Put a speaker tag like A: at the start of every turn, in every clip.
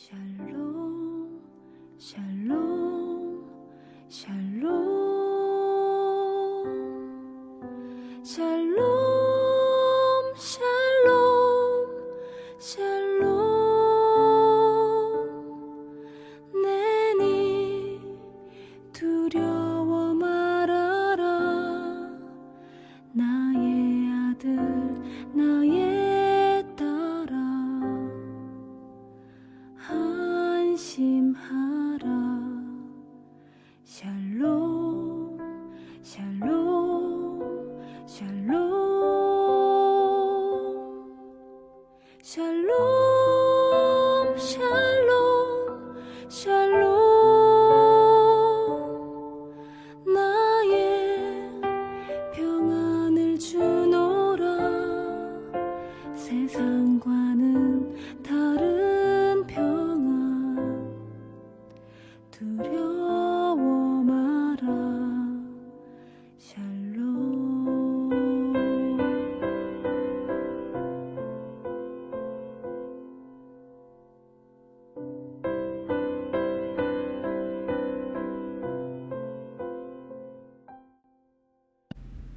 A: 샬롬 샬롬 샬롬 샬롬 샬롬 샬롬 내니 두려워 말아라 나의 아들 나의 딸아 안심하라 샬롬 샬롬 샬롬 샬롬 샬롬 샬롬 나의 평안을 주노라 세상과는 다른 평안 두려워 마라 샬롬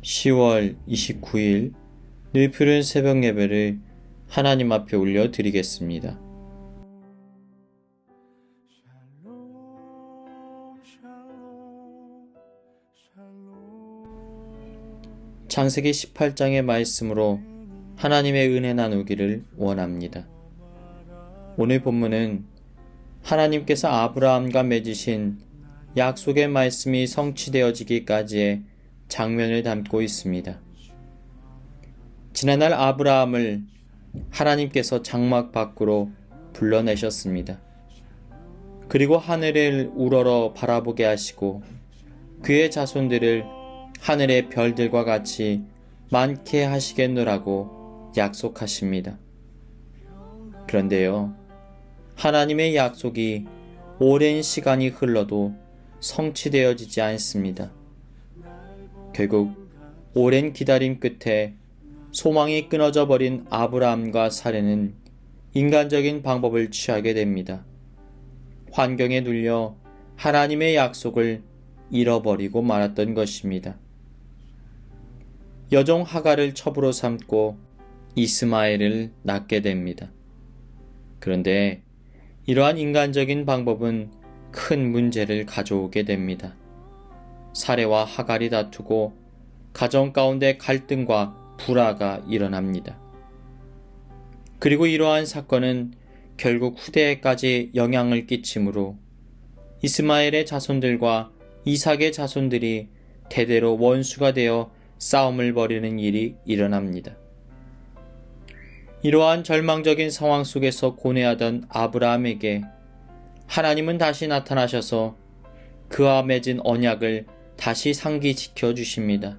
B: 10월 29일 늘 푸른 새벽 예배를 하나님 앞에 올려 드리겠습니다. 창세기 18장의 말씀으로 하나님의 은혜 나누기를 원합니다. 오늘 본문은 하나님께서 아브라함과 맺으신 약속의 말씀이 성취되어지기까지의 장면을 담고 있습니다. 지난날 아브라함을 하나님께서 장막 밖으로 불러내셨습니다. 그리고 하늘을 우러러 바라보게 하시고 그의 자손들을 하늘의 별들과 같이 많게 하시겠노라고 약속하십니다. 그런데요, 하나님의 약속이 오랜 시간이 흘러도 성취되어지지 않습니다. 결국 오랜 기다림 끝에 소망이 끊어져 버린 아브라함과 사례는 인간적인 방법을 취하게 됩니다. 환경에 눌려 하나님의 약속을 잃어버리고 말았던 것입니다. 여종 하갈을 첩으로 삼고 이스마엘을 낳게 됩니다. 그런데 이러한 인간적인 방법은 큰 문제를 가져오게 됩니다. 사레와 하갈이 다투고 가정 가운데 갈등과 불화가 일어납니다. 그리고 이러한 사건은 결국 후대에까지 영향을 끼치므로 이스마엘의 자손들과 이삭의 자손들이 대대로 원수가 되어 싸움을 벌이는 일이 일어납니다. 이러한 절망적인 상황 속에서 고뇌하던 아브라함에게 하나님은 다시 나타나셔서 그와 맺은 언약을 다시 상기시켜 주십니다.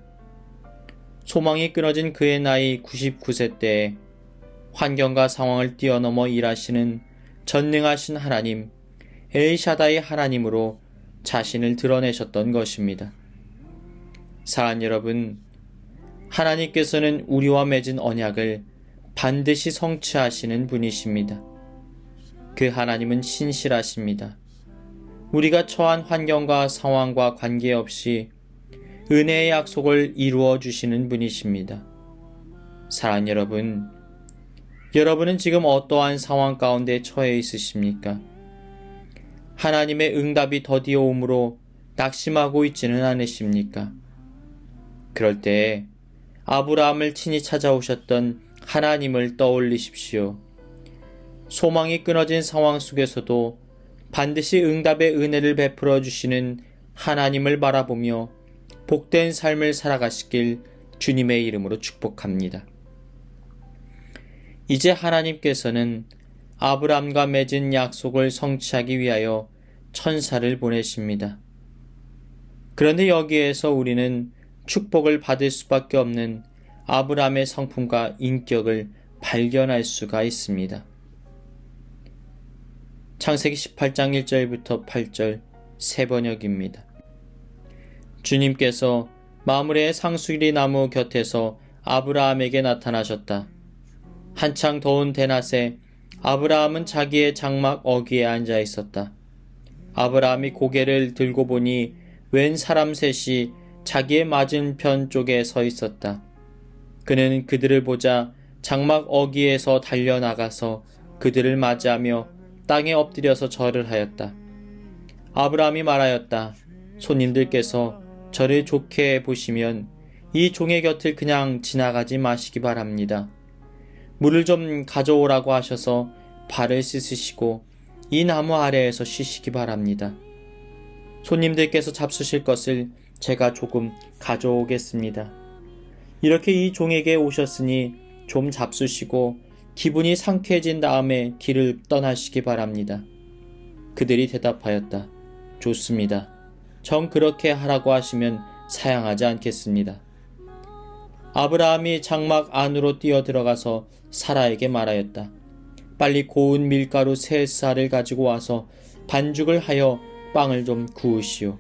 B: 소망이 끊어진 그의 나이 99세 때에 환경과 상황을 뛰어넘어 일하시는 전능하신 하나님, 엘샤다이 하나님으로 자신을 드러내셨던 것입니다. 사랑 여러분, 하나님께서는 우리와 맺은 언약을 반드시 성취하시는 분이십니다. 그 하나님은 신실하십니다. 우리가 처한 환경과 상황과 관계없이 은혜의 약속을 이루어 주시는 분이십니다. 사랑 여러분, 여러분은 지금 어떠한 상황 가운데 처해 있으십니까? 하나님의 응답이 더디어 오므로 낙심하고 있지는 않으십니까? 그럴 때 아브라함을 친히 찾아오셨던 하나님을 떠올리십시오. 소망이 끊어진 상황 속에서도 반드시 응답의 은혜를 베풀어 주시는 하나님을 바라보며 복된 삶을 살아가시길 주님의 이름으로 축복합니다. 이제 하나님께서는 아브라함과 맺은 약속을 성취하기 위하여 천사를 보내십니다. 그런데 여기에서 우리는 축복을 받을 수밖에 없는 아브라함의 성품과 인격을 발견할 수가 있습니다. 창세기 18장 1절부터 8절 세 번역입니다. 주님께서 마므레의 상수리 나무 곁에서 아브라함에게 나타나셨다. 한창 더운 대낮에 아브라함은 자기의 장막 어귀에 앉아 있었다. 아브라함이 고개를 들고 보니 웬 사람 셋이 자기의 맞은편 쪽에 서 있었다. 그는 그들을 보자 장막 어귀에서 달려나가서 그들을 맞이하며 땅에 엎드려서 절을 하였다. 아브라함이 말하였다. 손님들께서 저를 좋게 보시면 이 종의 곁을 그냥 지나가지 마시기 바랍니다. 물을 좀 가져오라고 하셔서 발을 씻으시고 이 나무 아래에서 쉬시기 바랍니다. 손님들께서 잡수실 것을 제가 조금 가져오겠습니다. 이렇게 이 종에게 오셨으니 좀 잡수시고 기분이 상쾌해진 다음에 길을 떠나시기 바랍니다. 그들이 대답하였다. 좋습니다. 정 그렇게 하라고 하시면 사양하지 않겠습니다. 아브라함이 장막 안으로 뛰어들어가서 사라에게 말하였다. 빨리 고운 밀가루 3쌀을 가지고 와서 반죽을 하여 빵을 좀 구우시오.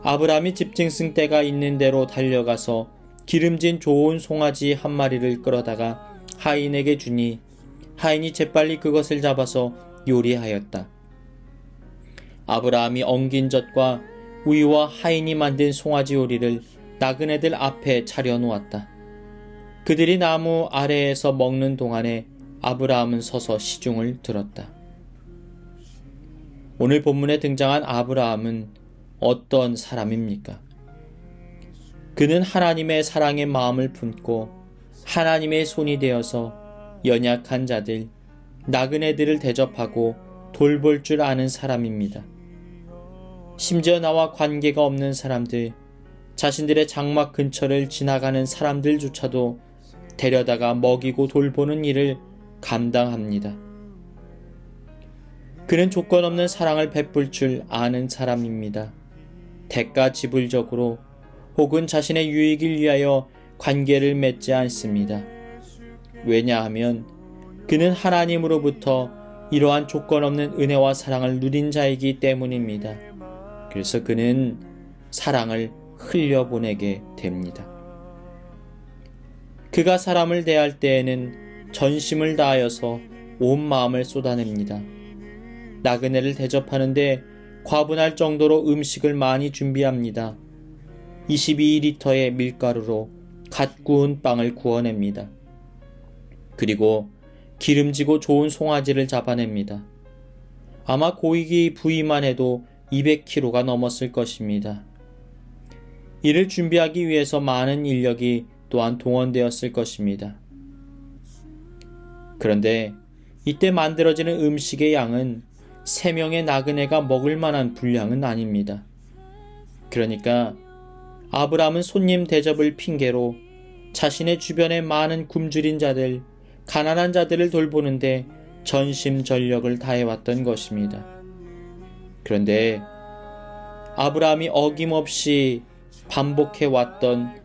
B: 아브라함이 집짐승 떼가 있는 대로 달려가서 기름진 좋은 송아지 한 마리를 끌어다가 하인에게 주니 하인이 재빨리 그것을 잡아서 요리하였다. 아브라함이 엉긴 젖과 우유와 하인이 만든 송아지 요리를 나그네들 앞에 차려놓았다. 그들이 나무 아래에서 먹는 동안에 아브라함은 서서 시중을 들었다. 오늘 본문에 등장한 아브라함은 어떤 사람입니까? 그는 하나님의 사랑의 마음을 품고 하나님의 손이 되어서 연약한 자들, 나그네들을 대접하고 돌볼 줄 아는 사람입니다. 심지어 나와 관계가 없는 사람들, 자신들의 장막 근처를 지나가는 사람들조차도 데려다가 먹이고 돌보는 일을 감당합니다. 그는 조건 없는 사랑을 베풀 줄 아는 사람입니다. 대가 지불적으로 혹은 자신의 유익을 위하여 관계를 맺지 않습니다. 왜냐하면 그는 하나님으로부터 이러한 조건 없는 은혜와 사랑을 누린 자이기 때문입니다. 그래서 그는 사랑을 흘려보내게 됩니다. 그가 사람을 대할 때에는 전심을 다하여서 온 마음을 쏟아냅니다. 나그네를 대접하는데 과분할 정도로 음식을 많이 준비합니다. 22리터의 밀가루로 갓 구운 빵을 구워냅니다. 그리고 기름지고 좋은 송아지를 잡아냅니다. 아마 고기 부위만 해도 200kg가 넘었을 것입니다. 이를 준비하기 위해서 많은 인력이 또한 동원되었을 것입니다. 그런데 이때 만들어지는 음식의 양은 3명의 나그네가 먹을 만한 분량은 아닙니다. 그러니까 아브라함은 손님 대접을 핑계로 자신의 주변에 많은 굶주린 자들, 가난한 자들을 돌보는데 전심전력을 다해왔던 것입니다. 그런데 아브라함이 어김없이 반복해왔던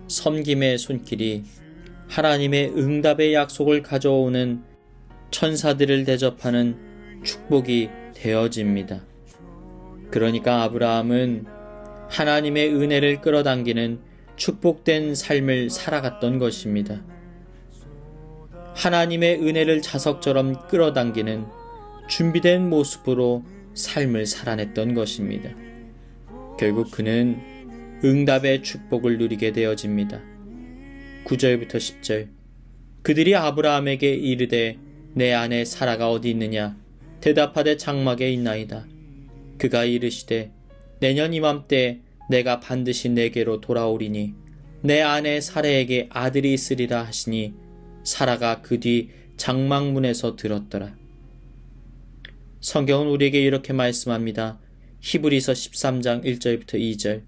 B: 섬김의 손길이 하나님의 응답의 약속을 가져오는 천사들을 대접하는 축복이 되어집니다. 그러니까 아브라함은 하나님의 은혜를 끌어당기는 축복된 삶을 살아갔던 것입니다. 하나님의 은혜를 자석처럼 끌어당기는 준비된 모습으로 삶을 살아냈던 것입니다. 결국 그는 응답의 축복을 누리게 되어집니다. 9절부터 10절. 그들이 아브라함에게 이르되 내 아내 사라가 어디 있느냐? 대답하되 장막에 있나이다. 그가 이르시되 내년 이맘때 내가 반드시 내게로 돌아오리니 내 아내 사라에게 아들이 있으리라 하시니 사라가 그 뒤 장막문에서 들었더라. 성경은 우리에게 이렇게 말씀합니다. 히브리서 13장 1절부터 2절.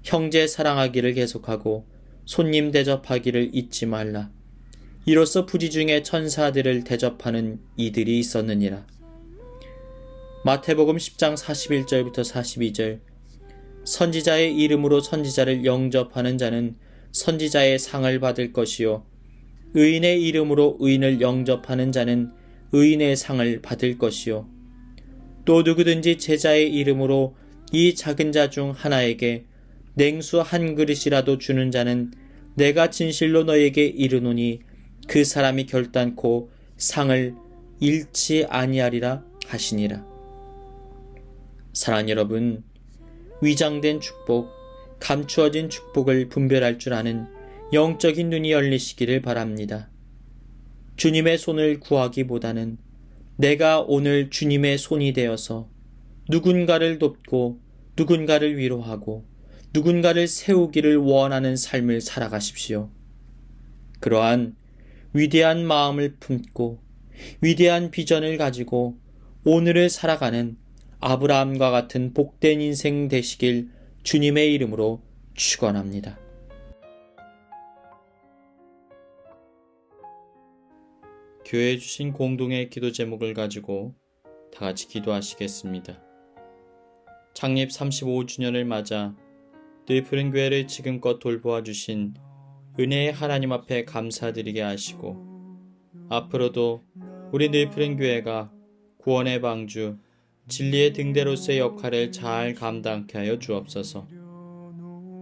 B: 형제 사랑하기를 계속하고 손님 대접하기를 잊지 말라. 이로써 부지 중에 천사들을 대접하는 이들이 있었느니라. 마태복음 10장 41절부터 42절. 선지자의 이름으로 선지자를 영접하는 자는 선지자의 상을 받을 것이요 의인의 이름으로 의인을 영접하는 자는 의인의 상을 받을 것이요 또 누구든지 제자의 이름으로 이 작은 자 중 하나에게 냉수 한 그릇이라도 주는 자는 내가 진실로 너에게 이르노니 그 사람이 결단코 상을 잃지 아니하리라 하시니라. 사랑하는 여러분, 위장된 축복, 감추어진 축복을 분별할 줄 아는 영적인 눈이 열리시기를 바랍니다. 주님의 손을 구하기보다는 내가 오늘 주님의 손이 되어서 누군가를 돕고 누군가를 위로하고 누군가를 세우기를 원하는 삶을 살아가십시오. 그러한 위대한 마음을 품고 위대한 비전을 가지고 오늘을 살아가는 아브라함과 같은 복된 인생 되시길 주님의 이름으로 축원합니다. 교회에 주신 공동의 기도 제목을 가지고 다 같이 기도하시겠습니다. 창립 35주년을 맞아 늘푸른 교회를 지금껏 돌보아 주신 은혜의 하나님 앞에 감사드리게 하시고, 앞으로도 우리 늘푸른 교회가 구원의 방주, 진리의 등대로서의 역할을 잘 감당케 하여 주옵소서.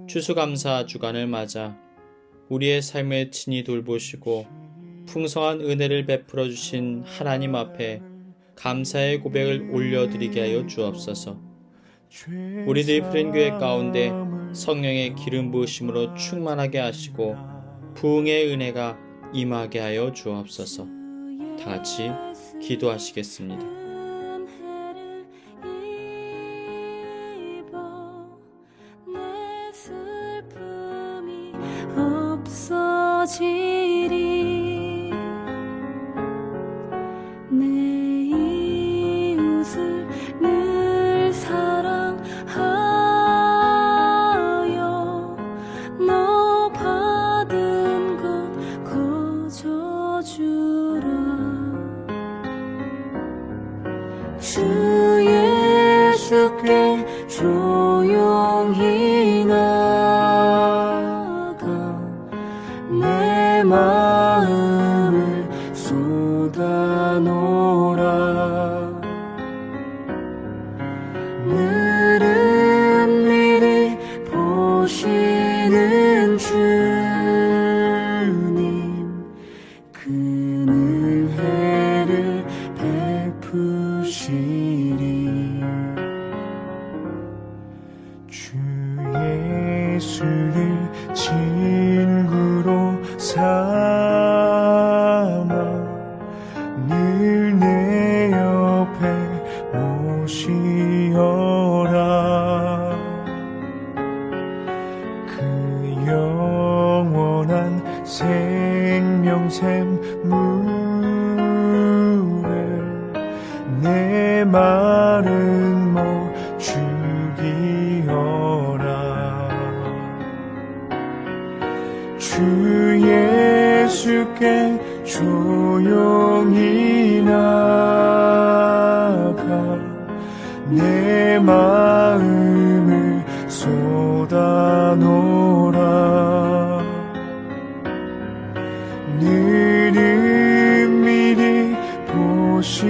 B: 추수감사 주간을 맞아 우리의 삶을 친히 돌보시고 풍성한 은혜를 베풀어 주신 하나님 앞에 감사의 고백을 올려드리게 하여 주옵소서. 우리 늘푸른 교회 가운데 성령의 기름 부으심으로 충만하게 하시고 부흥의 은혜가 임하게 하여 주옵소서. 다 같이 기도하시겠습니다.
A: 없어지리. 내 이웃을 늘 사랑하여 너 받은 것 거저 주라. 주 예수께 조용히 내 마음을 쏟아놓으라. 늘은 미리 보시는 주님, 그 은혜를 베푸시리. 주 예수를 친구로 삼아 늘 내 옆에 모시어라. 그 영원한 생명샘 물에 내 마른 목 죽이어라. 주 예수께 조용히 나가 내 마음을 쏟아놓으라. 늘은 미리 보시